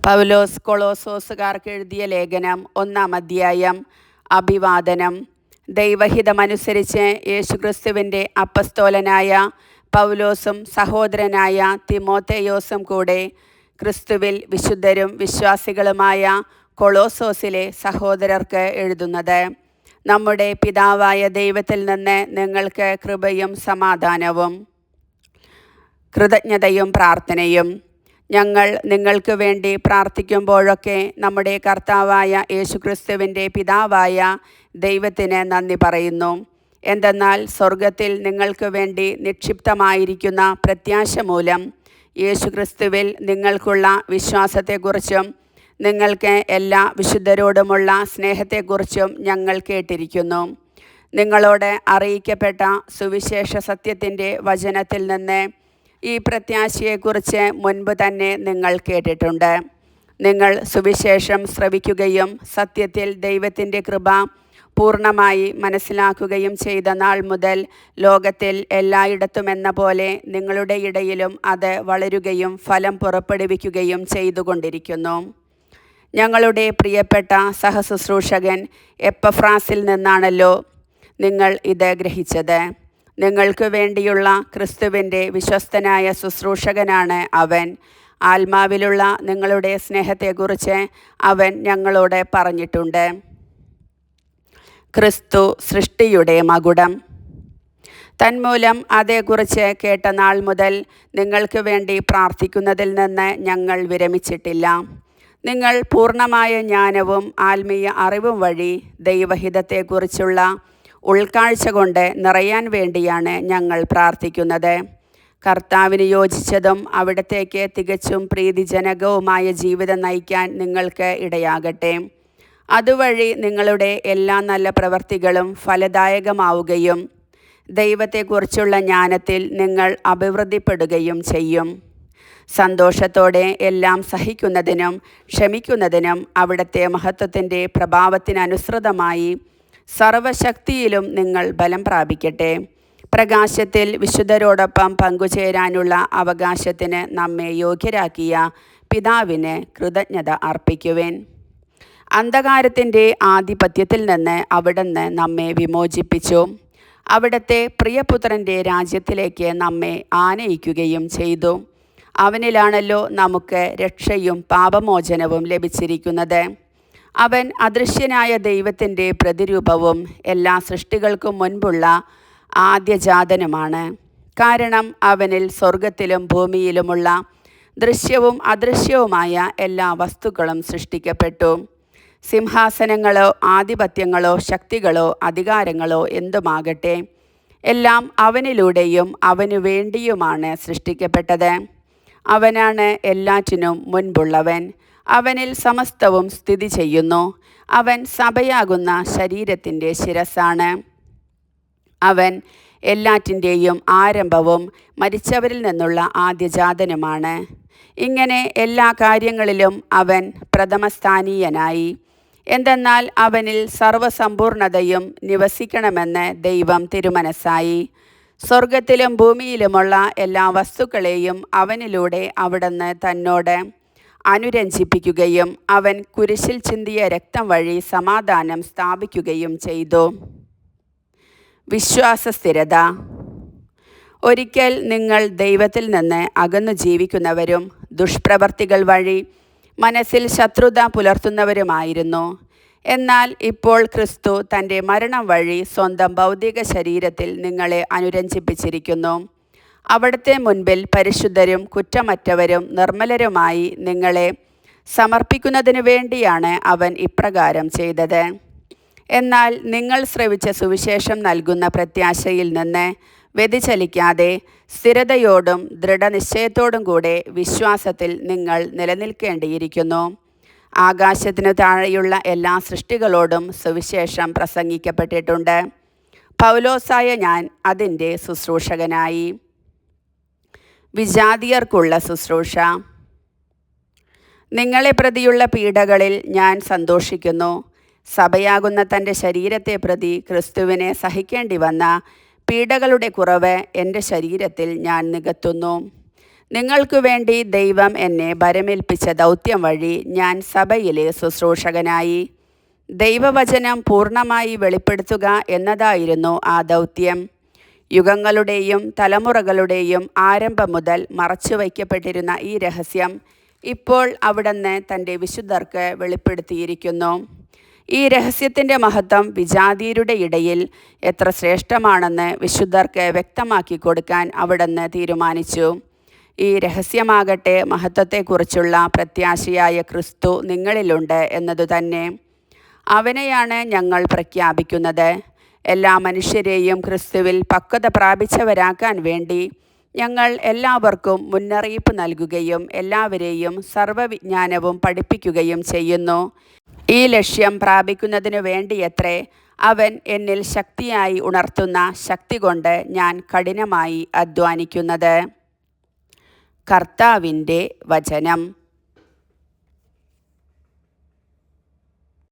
പൗലോസ് കൊളോസോസുകാർക്ക് എഴുതിയ ലേഖനം 1-ാം അധ്യായം. അഭിവാദനം. ദൈവഹിതമനുസരിച്ച് യേശുക്രിസ്തുവിൻ്റെ അപ്പസ്തോലനായ പൗലോസും സഹോദരനായ തിമോഥെയോസും കൂടെ ക്രിസ്തുവിൽ വിശുദ്ധരും വിശ്വാസികളുമായ കൊളോസോസിലെ സഹോദരർക്ക് എഴുതുന്നത്. നമ്മുടെ പിതാവായ ദൈവത്തിൽ നിന്ന് നിങ്ങൾക്ക് കൃപയും സമാധാനവും കൃതജ്ഞതയും പ്രാർത്ഥനയും. ഞങ്ങൾ നിങ്ങൾക്ക് വേണ്ടി പ്രാർത്ഥിക്കുമ്പോഴൊക്കെ നമ്മുടെ കർത്താവായ യേശുക്രിസ്തുവിൻ്റെ പിതാവായ ദൈവത്തിന് നന്ദി പറയുന്നു. എന്തെന്നാൽ സ്വർഗത്തിൽ നിങ്ങൾക്ക് വേണ്ടി നിക്ഷിപ്തമായിരിക്കുന്ന പ്രത്യാശ മൂലം യേശുക്രിസ്തുവിൽ നിങ്ങൾക്കുള്ള വിശ്വാസത്തെക്കുറിച്ചും നിങ്ങൾക്ക് എല്ലാ വിശുദ്ധരോടുമുള്ള സ്നേഹത്തെക്കുറിച്ചും ഞങ്ങൾ കേട്ടിരിക്കുന്നു. നിങ്ങളോട് അറിയിക്കപ്പെട്ട സുവിശേഷ സത്യത്തിൻ്റെ വചനത്തിൽ നിന്ന് ഈ പ്രത്യാശയെക്കുറിച്ച് മുൻപ് തന്നെ നിങ്ങൾ കേട്ടിട്ടുണ്ട്. നിങ്ങൾ സുവിശേഷം ശ്രവിക്കുകയും സത്യത്തിൽ ദൈവത്തിൻ്റെ കൃപ പൂർണ്ണമായി മനസ്സിലാക്കുകയും ചെയ്ത നാൾ മുതൽ ലോകത്തിൽ എല്ലായിടത്തുമെന്ന പോലെ നിങ്ങളുടെ ഇടയിലും അത് വളരുകയും ഫലം പുറപ്പെടുവിക്കുകയും ചെയ്തുകൊണ്ടിരിക്കുന്നു. ഞങ്ങളുടെ പ്രിയപ്പെട്ട സഹശുശ്രൂഷകൻ എപ്പഫ്രാസിൽ നിന്നാണല്ലോ നിങ്ങൾ ഇത് ഗ്രഹിച്ചത്. നിങ്ങൾക്ക് വേണ്ടിയുള്ള ക്രിസ്തുവിൻ്റെ വിശ്വസ്തനായ ശുശ്രൂഷകനാണ് അവൻ. ആത്മാവിലുള്ള നിങ്ങളുടെ സ്നേഹത്തെക്കുറിച്ച് അവൻ ഞങ്ങളോട് പറഞ്ഞിട്ടുണ്ട്. ക്രിസ്തു സൃഷ്ടിയുടെ മകുടം. തന്മൂലം അതേക്കുറിച്ച് കേട്ട നാൾ മുതൽ നിങ്ങൾക്ക് വേണ്ടി പ്രാർത്ഥിക്കുന്നതിൽ നിന്ന് ഞങ്ങൾ വിരമിച്ചിട്ടില്ല. നിങ്ങൾ പൂർണ്ണമായ ജ്ഞാനവും ആത്മീയ അറിവും വഴി ദൈവഹിതത്തെക്കുറിച്ചുള്ള ഉൾക്കാഴ്ച കൊണ്ട് നിറയാൻ വേണ്ടിയാണ് ഞങ്ങൾ പ്രാർത്ഥിക്കുന്നത്. കർത്താവിന് യോജിച്ചതും അവിടത്തേക്ക് തികച്ചും പ്രീതിജനകവുമായ ജീവിതം നയിക്കാൻ നിങ്ങൾക്ക് ഇടയാകട്ടെ. അതുവഴി നിങ്ങളുടെ എല്ലാ നല്ല പ്രവൃത്തികളും ഫലദായകമാവുകയും ദൈവത്തെക്കുറിച്ചുള്ള ജ്ഞാനത്തിൽ നിങ്ങൾ അഭിവൃദ്ധിപ്പെടുകയും ചെയ്യും. സന്തോഷത്തോടെ എല്ലാം സഹിക്കുന്നതിനും ക്ഷമിക്കുന്നതിനും അവിടുത്തെ മഹത്വത്തിൻ്റെ പ്രഭാവത്തിനനുസൃതമായി സർവശക്തിയിലും നിങ്ങൾ ബലം പ്രാപിക്കട്ടെ. പ്രകാശത്തിൽ വിശുദ്ധരോടൊപ്പം പങ്കുചേരാനുള്ള അവകാശത്തിന് നമ്മെ യോഗ്യരാക്കിയ പിതാവിന് കൃതജ്ഞത അർപ്പിക്കുവേൻ. അന്ധകാരത്തിൻ്റെ ആധിപത്യത്തിൽ നിന്ന് അവിടുന്ന് നമ്മെ വിമോചിപ്പിച്ചു. അവിടുത്തെ പ്രിയപുത്രൻ്റെ രാജ്യത്തിലേക്ക് നമ്മെ ആനയിക്കുകയും ചെയ്തു. അവനിലാണല്ലോ നമുക്ക് രക്ഷയും പാപമോചനവും ലഭിച്ചിരിക്കുന്നത്. അവൻ അദൃശ്യനായ ദൈവത്തിൻ്റെ പ്രതിരൂപവും എല്ലാ സൃഷ്ടികൾക്കും മുൻപുള്ള ആദ്യജാതനുമാണ്. കാരണം അവനിൽ സ്വർഗത്തിലും ഭൂമിയിലുമുള്ള ദൃശ്യവും അദൃശ്യവുമായ എല്ലാ വസ്തുക്കളും സൃഷ്ടിക്കപ്പെട്ടു. സിംഹാസനങ്ങളോ ആധിപത്യങ്ങളോ ശക്തികളോ അധികാരങ്ങളോ എന്തുമാകട്ടെ, എല്ലാം അവനിലൂടെയും അവനു വേണ്ടിയുമാണ് സൃഷ്ടിക്കപ്പെട്ടത്. അവനാണ് എല്ലാറ്റിനും മുൻപുള്ളവൻ. അവനിൽ സമസ്തവും സ്ഥിതി ചെയ്യുന്നു. അവൻ സഭയാകുന്ന ശരീരത്തിൻ്റെ ശിരസ്സാണ്. അവൻ എല്ലാറ്റിൻ്റെയും ആരംഭവും മരിച്ചവരിൽ നിന്നുള്ള ആദ്യജാതനുമാണ്. ഇങ്ങനെ എല്ലാ കാര്യങ്ങളിലും അവൻ പ്രഥമസ്ഥാനീയനായി. എന്തെന്നാൽ അവനിൽ സർവസമ്പൂർണതയും നിവസിക്കണമെന്ന് ദൈവം തിരുമനസ്സായി. സ്വർഗത്തിലും ഭൂമിയിലുമുള്ള എല്ലാ വസ്തുക്കളെയും അവനിലൂടെ അവിടുന്ന് തന്നോട് അനുരഞ്ജിപ്പിക്കുകയും അവൻ കുരിശിൽ ചിന്തിയ രക്തം വഴി സമാധാനം സ്ഥാപിക്കുകയും ചെയ്തു. വിശ്വാസസ്ഥിരത. ഒരിക്കൽ നിങ്ങൾ ദൈവത്തിൽ നിന്ന് അകന്നു ജീവിക്കുന്നവരും ദുഷ്പ്രവർത്തികൾ വഴി മനസ്സിൽ ശത്രുത പുലർത്തുന്നവരുമായിരുന്നു. എന്നാൽ ഇപ്പോൾ ക്രിസ്തു തൻ്റെ മരണം വഴി സ്വന്തം ഭൗതിക ശരീരത്തിൽ നിങ്ങളെ അനുരഞ്ജിപ്പിച്ചിരിക്കുന്നു. അവിടുത്തെ മുൻപിൽ പരിശുദ്ധരും കുറ്റമറ്റവരും നിർമ്മലരുമായി നിങ്ങളെ സമർപ്പിക്കുന്നതിനു വേണ്ടിയാണ് അവൻ ഇപ്രകാരം ചെയ്തത്. എന്നാൽ നിങ്ങൾ ശ്രവിച്ച സുവിശേഷം നൽകുന്ന പ്രത്യാശയിൽ നിന്ന് വ്യതിചലിക്കാതെ സ്ഥിരതയോടും ദൃഢനിശ്ചയത്തോടും കൂടെ വിശ്വാസത്തിൽ നിങ്ങൾ നിലനിൽക്കേണ്ടിയിരിക്കുന്നു. ആകാശത്തിനു താഴെയുള്ള എല്ലാ സൃഷ്ടികളോടും സുവിശേഷം പ്രസംഗിക്കപ്പെട്ടിട്ടുണ്ട്. പൗലോസായ ഞാൻ അതിൻ്റെ ശുശ്രൂഷകനായി. വിജാതിയർക്കുള്ള ശുശ്രൂഷ. നിങ്ങളെ പ്രതിയുള്ള പീഡകളിൽ ഞാൻ സന്തോഷിക്കുന്നു. സഭയാകുന്ന തൻ്റെ ശരീരത്തെ പ്രതി ക്രിസ്തുവിനെ സഹിക്കേണ്ടി വന്ന പീഡകളുടെ കുറവ് എൻ്റെ ശരീരത്തിൽ ഞാൻ നികത്തുന്നു. നിങ്ങൾക്കു വേണ്ടി ദൈവം എന്നെ ഭരമേൽപ്പിച്ച ദൗത്യം വഴി ഞാൻ സഭയിലെ ശുശ്രൂഷകനായി. ദൈവവചനം പൂർണ്ണമായി വെളിപ്പെടുത്തുക എന്നതായിരുന്നു ആ ദൗത്യം. യുഗങ്ങളുടെയും തലമുറകളുടെയും ആരംഭം മുതൽ മറച്ചുവയ്ക്കപ്പെട്ടിരുന്ന ഈ രഹസ്യം ഇപ്പോൾ അവിടുന്ന് തൻ്റെ വിശുദ്ധർക്ക് വെളിപ്പെടുത്തിയിരിക്കുന്നു. ഈ രഹസ്യത്തിൻ്റെ മഹത്വം വിജാതീയരുടെ ഇടയിൽ എത്ര ശ്രേഷ്ഠമാണെന്ന് വിശുദ്ധർക്ക് വ്യക്തമാക്കി കൊടുക്കാൻ അവിടുന്ന് തീരുമാനിച്ചു. ഈ രഹസ്യമാകട്ടെ മഹത്വത്തെക്കുറിച്ചുള്ള പ്രത്യാശയായ ക്രിസ്തു നിങ്ങളിലുണ്ട് എന്നതുതന്നെ. അവനെയാണ് ഞങ്ങൾ പ്രഖ്യാപിക്കുന്നത്. എല്ലാ മനുഷ്യരെയും ക്രിസ്തുവിൽ പക്വത പ്രാപിച്ചവരാക്കാൻ വേണ്ടി ഞങ്ങൾ എല്ലാവർക്കും മുന്നറിയിപ്പ് നൽകുകയും എല്ലാവരെയും സർവ്വവിജ്ഞാനവും പഠിപ്പിക്കുകയും ചെയ്യുന്നു. ഈ ലക്ഷ്യം പ്രാപിക്കുന്നതിനു വേണ്ടിയത്രേ അവൻ എന്നിൽ ശക്തിയായി ഉണർത്തുന്ന ശക്തി കൊണ്ട് ഞാൻ കഠിനമായി അധ്വാനിക്കുന്നത്. കർത്താവിൻ്റെ വചനം.